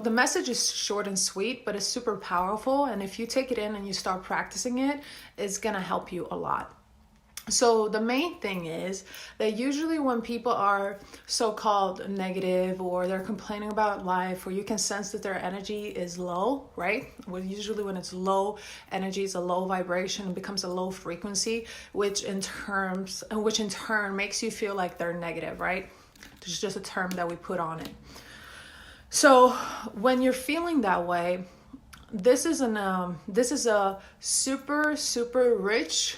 The message is short and sweet, but it's super powerful. And if you take it in and you start practicing it, it's going to help you a lot. So the main thing is that usually when people are so-called negative or they're complaining about life, or you can sense that their energy is low, right? Well, usually when it's low energy, it's a low vibration, it becomes a low frequency, which in turn makes you feel like they're negative, right? It's just a term that we put on it. So when you're feeling that way, this is a super, super rich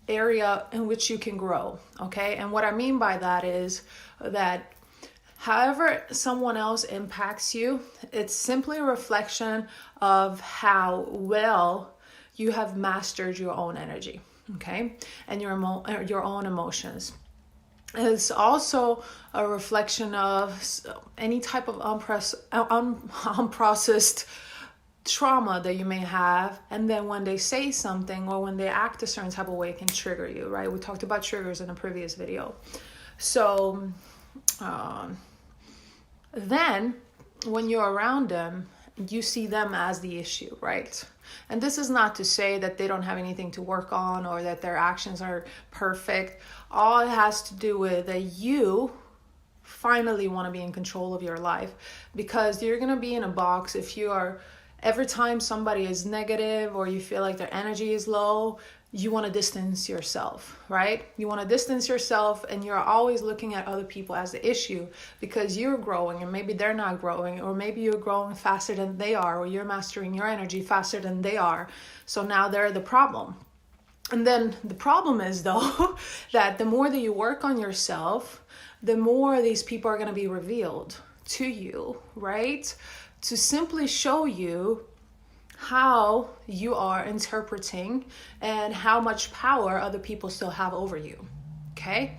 area in which you can grow, okay? And what I mean by that is that however someone else impacts you, it's simply a reflection of how well you have mastered your own energy, okay? And your own emotions. It's also a reflection of any type of unprocessed trauma that you may have, and then when they say something or when they act a certain type of way, it can trigger you, right? We talked about triggers in a previous video. So then when you're around them, you see them as the issue, right? And this is not to say that they don't have anything to work on or that their actions are perfect. All it has to do with that you finally want to be in control of your life, because you're going to be in a box if you are. Every time somebody is negative or you feel like their energy is low, you want to distance yourself, right? You want to distance yourself, and you're always looking at other people as the issue because you're growing and maybe they're not growing, or maybe you're growing faster than they are, or you're mastering your energy faster than they are. So now they're the problem. And then the problem is, though, that the more that you work on yourself, the more these people are going to be revealed to you, right? To simply show you how you are interpreting and how much power other people still have over you, okay?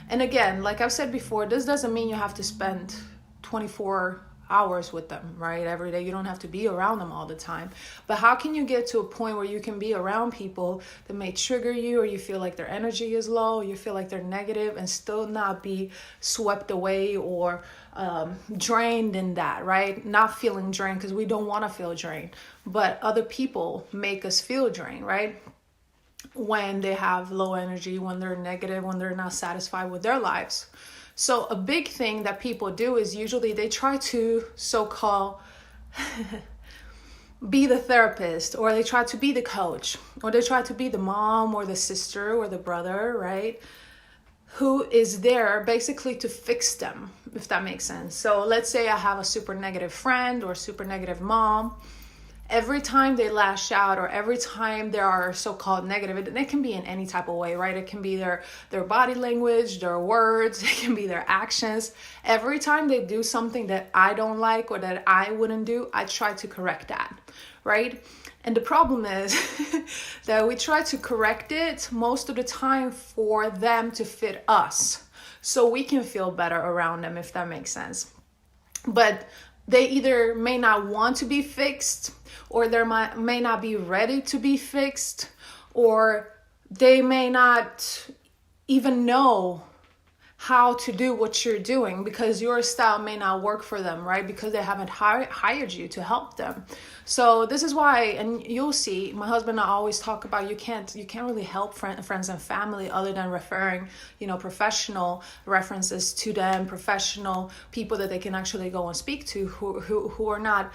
And again, like I've said before, this doesn't mean you have to spend 24 hours with them, right? Every day. You don't have to be around them all the time. But how can you get to a point where you can be around people that may trigger you, or you feel like their energy is low, or you feel like they're negative, and still not be swept away or drained in that, right? Not feeling drained, because we don't want to feel drained. But other people make us feel drained, right? When they have low energy, when they're negative, when they're not satisfied with their lives. So a big thing that people do is usually they try to so-called be the therapist, or they try to be the coach, or they try to be the mom or the sister or the brother, right? Who is there basically to fix them, if that makes sense. So let's say I have a super negative friend or super negative mom. Every time they lash out, or every time they are so-called negative, it can be in any type of way, right? It can be their body language, their words, it can be their actions. Every time they do something that I don't like or that I wouldn't do, I try to correct that, right? And the problem is that we try to correct it most of the time for them to fit us, so we can feel better around them, if that makes sense. But they either may not want to be fixed, or they may not be ready to be fixed, or they may not even know how to do what you're doing, because your style may not work for them, right? Because they haven't hired you to help them. So this is why, and you'll see, my husband and I always talk about you can't really help friends and family other than referring, professional references to them, professional people that they can actually go and speak to who are not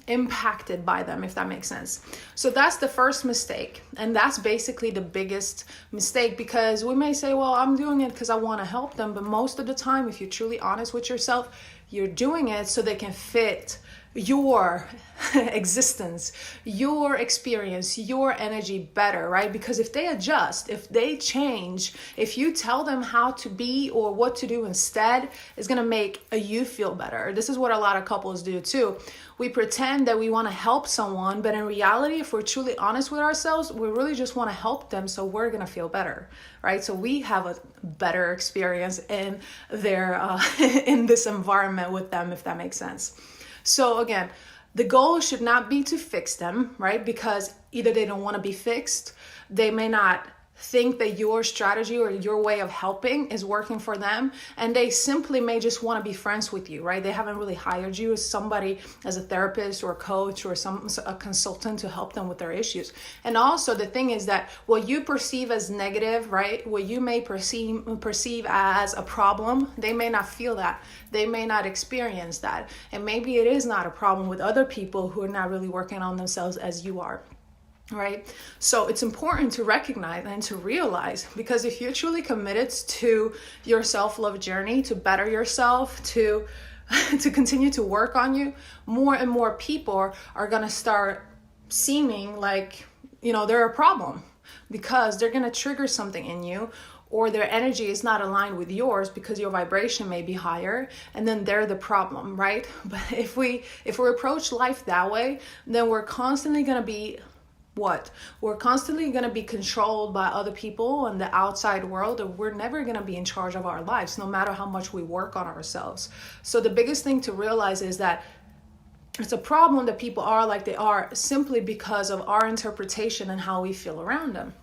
impacted by them, if that makes sense. So that's the first mistake, and that's basically the biggest mistake, because we may say, well, I'm doing it because I want to help them, but most of the time, if you're truly honest with yourself, you're doing it so they can fit your existence, your experience, your energy better, right? Because if they adjust, if they change, if you tell them how to be or what to do instead, it's going to make you feel better. This is what a lot of couples do too. We pretend that we want to help someone, but in reality, if we're truly honest with ourselves, we really just want to help them, so we're going to feel better, right? So we have a better experience in their in this environment with them, if that makes sense. So again, the goal should not be to fix them, right? Because either they don't want to be fixed, they may not think that your strategy or your way of helping is working for them, and they simply may just want to be friends with you, right? They haven't really hired you as somebody, as a therapist or a coach or a consultant to help them with their issues. And also the thing is that what you perceive as negative, right, what you may perceive as a problem, they may not feel that. They may not experience that. And maybe it is not a problem with other people who are not really working on themselves as you are. Right? So it's important to recognize and to realize, because if you're truly committed to your self-love journey, to better yourself, to continue to work on you, more and more people are going to start seeming like, they're a problem, because they're going to trigger something in you, or their energy is not aligned with yours because your vibration may be higher, and then they're the problem, right? But if we approach life that way, then we're constantly going to be we're constantly going to be controlled by other people and the outside world, and we're never going to be in charge of our lives, no matter how much we work on ourselves. So the biggest thing to realize is that it's a problem that people are like they are simply because of our interpretation and how we feel around them.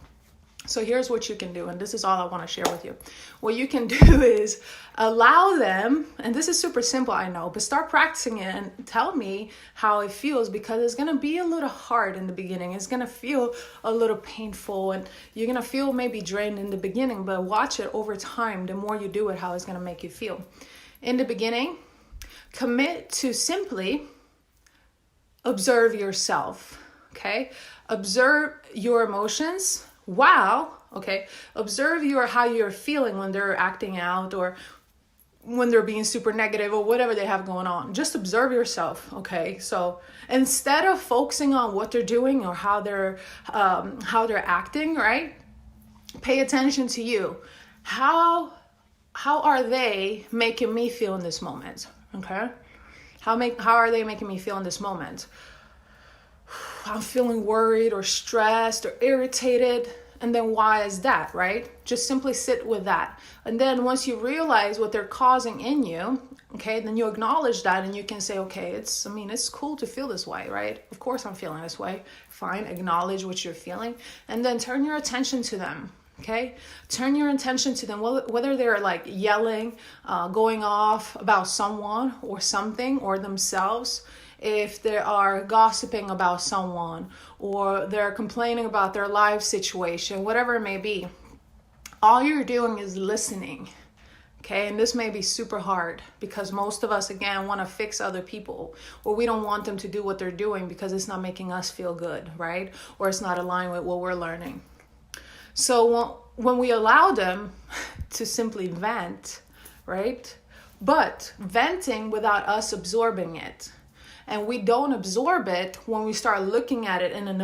So here's what you can do, and this is all I want to share with you. What you can do is allow them, and this is super simple, I know, but start practicing it and tell me how it feels, because it's going to be a little hard in the beginning. It's going to feel a little painful, and you're going to feel maybe drained in the beginning, but watch it over time. The more you do it, how it's going to make you feel. In the beginning, commit to simply observe yourself, okay? Observe your emotions. Wow. Okay. Observe how you're feeling when they're acting out, or when they're being super negative, or whatever they have going on. Just observe yourself. Okay. So instead of focusing on what they're doing or how they're acting, right? Pay attention to you. How are they making me feel in this moment? Okay. How are they making me feel in this moment? I'm feeling worried or stressed or irritated. And then why is that, right? Just simply sit with that. And then once you realize what they're causing in you, okay, then you acknowledge that, and you can say, okay, it's cool to feel this way, right? Of course I'm feeling this way. Fine, acknowledge what you're feeling. And then turn your attention to them. Okay, turn your attention to them, whether they're like yelling, going off about someone or something or themselves, if they are gossiping about someone, or they're complaining about their life situation, whatever it may be. All you're doing is listening. Okay, and this may be super hard because most of us, again, want to fix other people, or we don't want them to do what they're doing because it's not making us feel good, right? Or it's not aligned with what we're learning. So when we allow them to simply vent, right? But venting without us absorbing it. And we don't absorb it when we start looking at it in an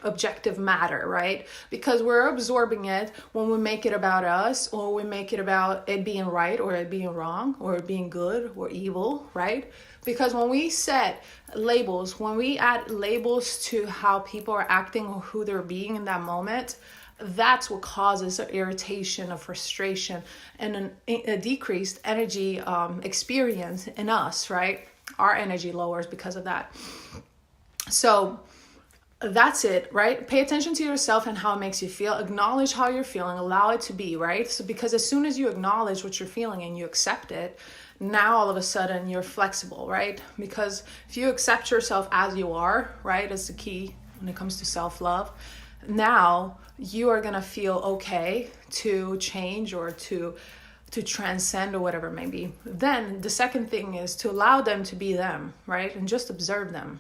objective matter, right? Because we're absorbing it when we make it about us, or we make it about it being right or it being wrong or it being good or evil, right? Because when we set labels, when we add labels to how people are acting or who they're being in that moment, that's what causes an irritation, a frustration, and a decreased energy experience in us, right? Our energy lowers because of that. So that's it, right? Pay attention to yourself and how it makes you feel. Acknowledge how you're feeling. Allow it to be, right? So because as soon as you acknowledge what you're feeling and you accept it, now all of a sudden you're flexible, right? Because if you accept yourself as you are, right, that's the key when it comes to self-love. Now you are going to feel okay to change or to transcend or whatever it may be. Then the second thing is to allow them to be them, right? And just observe them.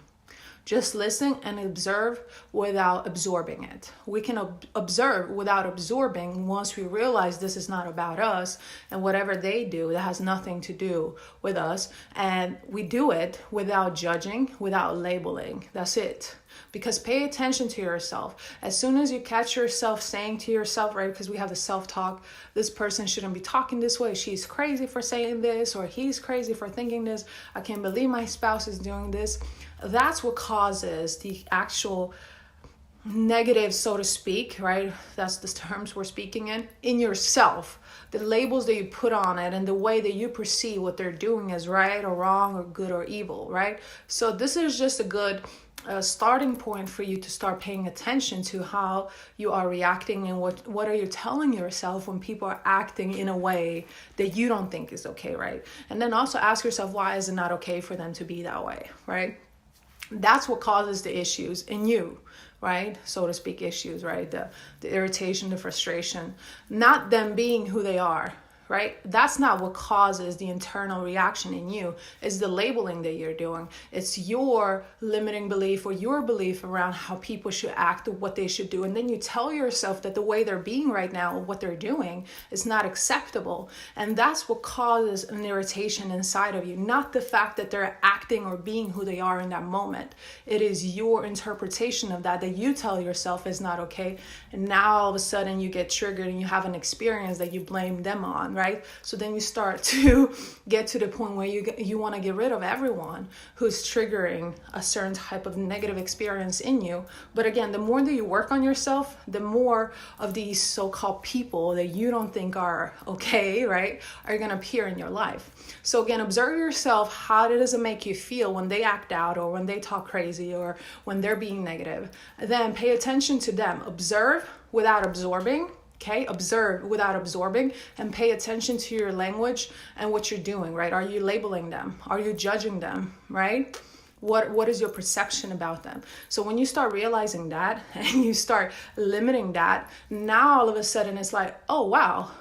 Just listen and observe without absorbing it. We can observe without absorbing once we realize this is not about us, and whatever they do, that has nothing to do with us. And we do it without judging, without labeling. That's it. Because pay attention to yourself. As soon as you catch yourself saying to yourself, right, because we have the self-talk, this person shouldn't be talking this way. She's crazy for saying this, or he's crazy for thinking this. I can't believe my spouse is doing this. That's what causes the actual negative, so to speak, right? That's the terms we're speaking in yourself. The labels that you put on it and the way that you perceive what they're doing as right or wrong or good or evil, right? So this is just a good a starting point for you to start paying attention to how you are reacting and what are you telling yourself when people are acting in a way that you don't think is okay, right? And then also ask yourself, why is it not okay for them to be that way, right? That's what causes the issues in you, right? So to speak, issues, right? The irritation, the frustration, not them being who they are, right? That's not what causes the internal reaction in you. It's the labeling that you're doing. It's your limiting belief or your belief around how people should act or what they should do. And then you tell yourself that the way they're being right now or what they're doing is not acceptable. And that's what causes an irritation inside of you, not the fact that they're acting or being who they are in that moment. It is your interpretation of that you tell yourself is not okay. And now all of a sudden you get triggered and you have an experience that you blame them on, right? So then you start to get to the point where you want to get rid of everyone who's triggering a certain type of negative experience in you. But again, the more that you work on yourself, the more of these so-called people that you don't think are okay, right, are going to appear in your life. So again, observe yourself. How does it make you feel when they act out or when they talk crazy or when they're being negative? Then pay attention to them. Observe without absorbing. Okay, observe without absorbing and pay attention to your language and what you're doing, right? Are you labeling them? Are you judging them, right? What is your perception about them? So when you start realizing that and you start limiting that, now all of a sudden it's like, oh, wow,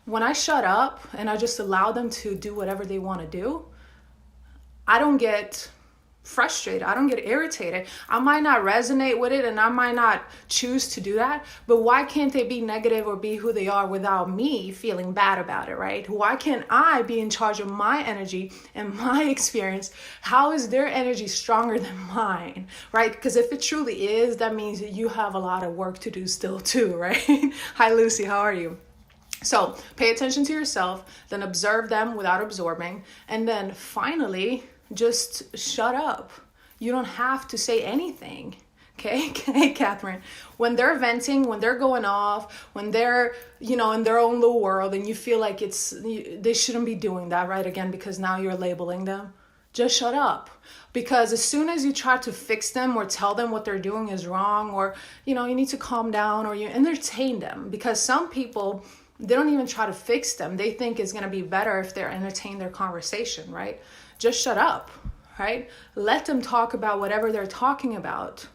when I shut up and I just allow them to do whatever they want to do, I don't get frustrated. I don't get irritated. I might not resonate with it and I might not choose to do that, but why can't they be negative or be who they are without me feeling bad about it, right? Why can't I be in charge of my energy and my experience? How is their energy stronger than mine, right? Because if it truly is, that means that you have a lot of work to do still too, right? Hi, Lucy, how are you? So pay attention to yourself, then observe them without absorbing, and then finally, just shut up. You don't have to say anything. Okay, Catherine. When they're venting, when they're going off, when they're, in their own little world and you feel like they shouldn't be doing that, right? Again, because now you're labeling them. Just shut up. Because as soon as you try to fix them or tell them what they're doing is wrong, or, you need to calm down, or you entertain them. Because some people, they don't even try to fix them. They think it's going to be better if they're entertain their conversation, right? Just shut up, right? Let them talk about whatever they're talking about.